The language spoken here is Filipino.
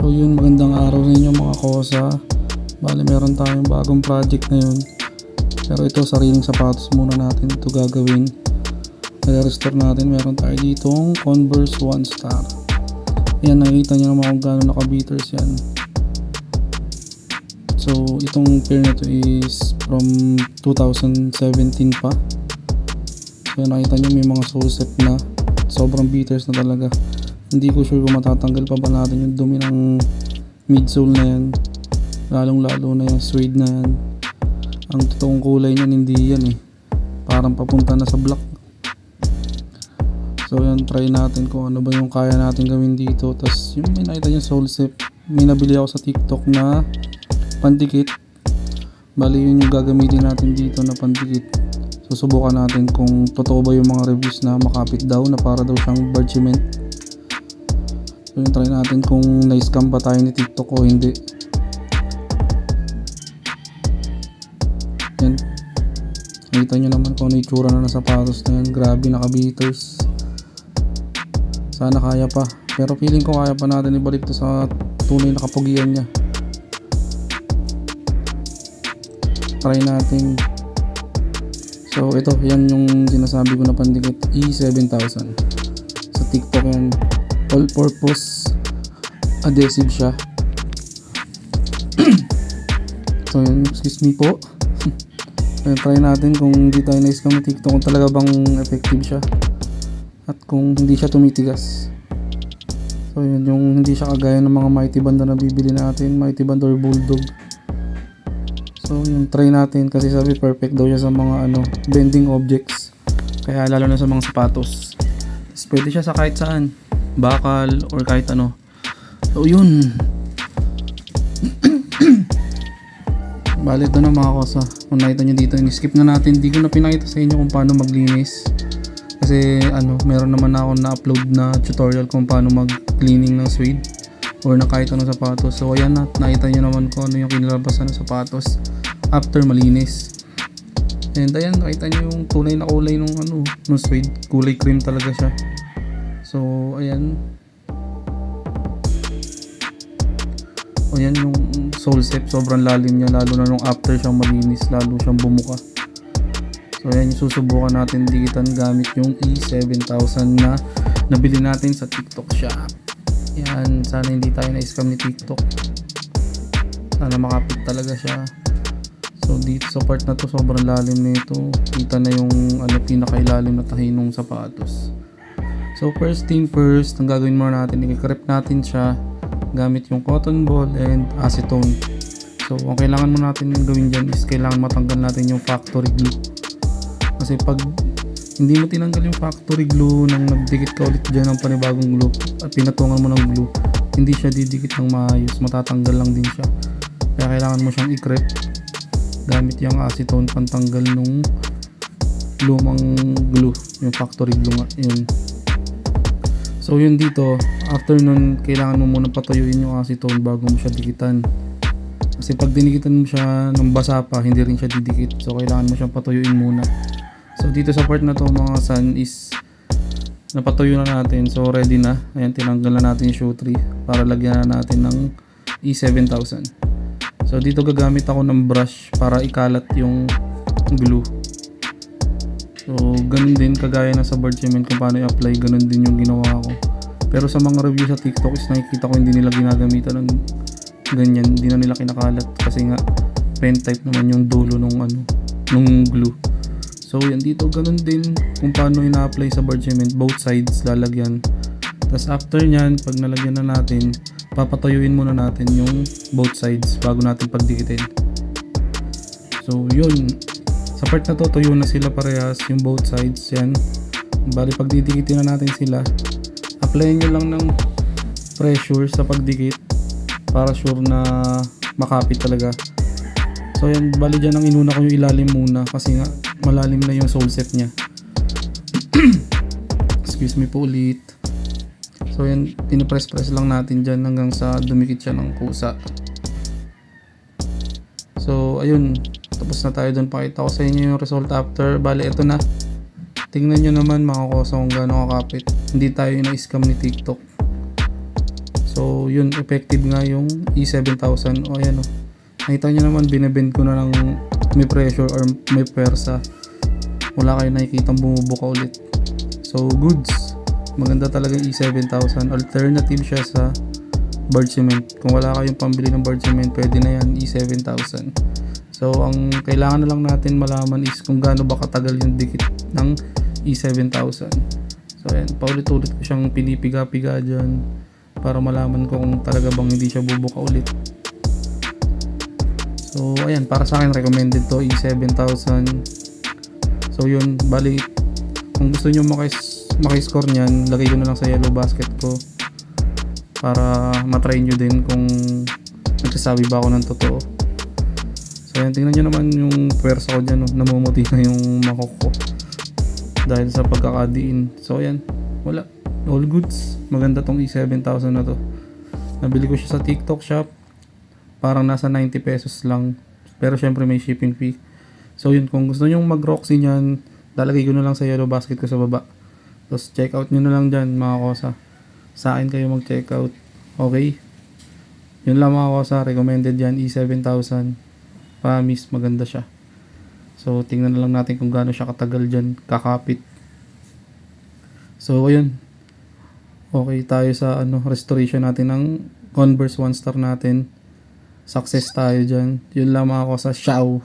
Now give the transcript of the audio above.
So yun, magandang araw sa inyo mga kosa. Bale meron tayong bagong project ngayon. Pero ito, sariling sapatos muna natin ito gagawin. I-restore natin. Meron tayo ditong Converse 1 Star. Yan, nakikita nyo naman kung gaano naka-beaters yan. So itong pair na to is from 2017 pa. So nakita nyo may mga sole set na. Sobrang beaters na talaga. Hindi ko sure kung matatanggal pa ba natin yung dumi ng midsole na yan. Lalong lalo na yung suede na yan. Ang totoong kulay niyan hindi yan eh. Parang papunta na sa black. So yan, try natin kung ano ba yung kaya natin gawin dito. Tapos yung may nakita yung sole set, may nabili ako sa TikTok na pandikit. Bali yun yung gagamitin natin dito na pandikit. Susubukan natin kung totoo ba yung mga reviews na makapit daw na para daw siyang bird cement. So yun, try natin kung na-scam ba tayo ni TikTok o hindi. Yan, nakita nyo naman kung ano itsura na ng sapatos na yan. Grabe, naka-beaters. Sana kaya pa, pero feeling ko kaya pa natin ibalik to sa tunay na kapugian nya. Try natin. So ito, yan yung sinasabi ko na pandikit, E7000. Sa TikTok yan, all purpose adhesive siya. So yun, excuse me po. Try natin kung hindi tayo na-scam ng TikTok, kung talaga bang effective siya at kung hindi siya tumitigas. So yun, yung hindi siya kagaya ng mga Mighty Band na nabibili natin, Mighty Band or Bulldog. So yun, try natin kasi sabi perfect daw siya sa mga bending objects, kaya lalo na sa mga sapatos. Tapos pwede siya sa kahit saan, bakal or kahit ano. So yun. Bale, ito na mga kosa. Kung nakita nyo dito, skip na natin. Hindi ko na pinakita sa inyo kung paano maglinis. Kasi meron naman ako na-upload na tutorial kung paano mag-cleaning ng suede or na kahit anong sapatos. So ayan na, nakita nyo naman kung ano yung kinalabasan ng sapatos after malinis. And ayan, nakita nyo yung tunay na kulay ng suede. Kulay cream talaga siya. So ayan. O yan yung sole set, sobrang lalim niya, lalo na nung after siyang malinis, lalo siyang bumuka. So yan yung susubukan natin dikitan gamit yung E7000 na nabili natin sa TikTok shop. Yan, sana hindi tayo na-scam ni TikTok. Sana makapit talaga siya. So dito sa part na to, sobrang lalim na ito. Kita na yung pinakailalim na tahi ng sapatos. So first thing first, ang gagawin muna natin, i-crepe natin siya gamit yung cotton ball and acetone. So ang kailangan mo natin gawin dyan is kailangan matanggal natin yung factory glue. Kasi pag hindi mo tinanggal yung factory glue nang nagdikit ka ulit dyan ng panibagong glue at pinatungan mo ng glue, hindi siya didikit ng maayos, matatanggal lang din siya. Kaya kailangan mo siyang i-crepe gamit yung acetone pantanggal nung lumang glue, yung factory glue nga, yun. So yun dito, after nun, kailangan mo muna patuyuin yung acetone bago mo siya dikitan. Kasi pag dinikitan mo siya ng basa pa, hindi rin siya didikit. So kailangan mo siyang patuyuin muna. So dito sa part na to mga son is napatuyo na natin. So ready na. Ayan, tinanggal na natin yung shoe tree para lagyan na natin ng E7000. So dito gagamit ako ng brush para ikalat yung glue. So ganun din kagaya na sa bird cement kung paano i-apply, ganun din yung ginawa ko. Pero sa mga review sa TikTok is nakikita ko hindi nila ginagamitan ng ganyan, hindi na nila kinakalat kasi nga pen type naman yung dulo nung glue. So yan, dito ganun din kung paano ina-apply sa bird cement, both sides lalagyan. Tapos after nyan, pag nalagyan na natin, papatuyuin muna natin yung both sides bago natin pagdikitin. So yun, sa part na to, tuyo na sila parehas yung both sides. Yan, bali pag didikitin na natin sila, applyan nyo lang ng pressure sa pagdikit para sure na makapit talaga. So yan, bali dyan ang inuna ko yung ilalim muna kasi nga malalim na yung sole set nya. Excuse me po ulit. So yan, pinipress-press lang natin dyan hanggang sa dumikit siya ng kusa. So ayun, tapos na tayo dun. Pakita ko sa inyo yung result after. Bali ito na, tingnan nyo naman mga kosa kung gaano kakapit. Hindi tayo na-scam ni TikTok. So So yun, effective nga yung E7000. O ayan o, nakita nyo naman, binibend ko na ng may pressure or may pwersa, wala kayo nakikitang bumubuka ulit. So goods, maganda talaga yung E7000. Alternative siya sa barge cement. Kung wala kayong pambili ng barge cement, pwede na yan, E7000. So ang kailangan na lang natin malaman is kung gaano ba katagal yung dikit ng E7000. So ayan, paulit-ulit ko siyang pinipiga-piga dyan para malaman ko kung talaga bang hindi siya bubuka ulit. So ayan, para sa akin recommended to, E7000. So yun, bali kung gusto nyo makiscore nyan, lagay ko na lang sa yellow basket ko para matry nyo din kung nagsasabi ba ako ng totoo. So ayan, tingnan nyo naman yung pwersa ko dyan, namumuti na yung makok ko dahil sa pagkakadiin. So ayan, wala, all goods. Maganda tong E7000 na to. Nabili ko siya sa TikTok shop, parang nasa 90 pesos lang, pero syempre may shipping fee. So yun, kung gusto nyo mag-Roxy nyan, lalagay ko na lang sa yellow basket ko sa baba. Tapos check out nyo na lang dyan mga kosa. Sa akin kayo mag check out. Okay, yun lang mga kosa, recommended yan, E7000. Promise, maganda siya. So tingnan na lang natin kung gaano siya katagal dyan kakapit. So ayun, okay tayo sa restoration natin ng Converse 1 star natin. Success tayo dyan. Yun lang mga kosa, ciao.